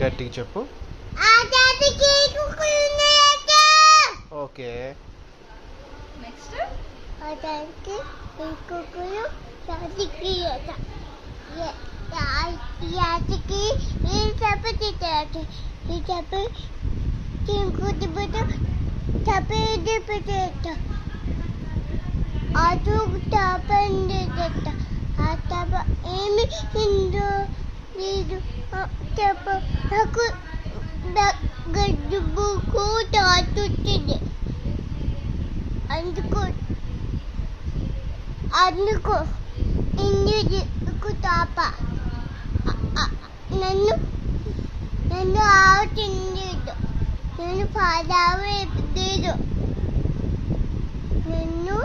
గట్టిగా చెప్పు. Okay. Next ಅದು ತಪಂದಿದ್ದ ಆ ತಪ ಏಮಿ ಹಿಂದು ಇದು ತಪ నాకు గడ్డుకు తాతుచ్చింది అందుకు ఇందుకు తాప నన్ను ఆవుతుంది నన్ను పాదావు ఎప్పుడు నన్ను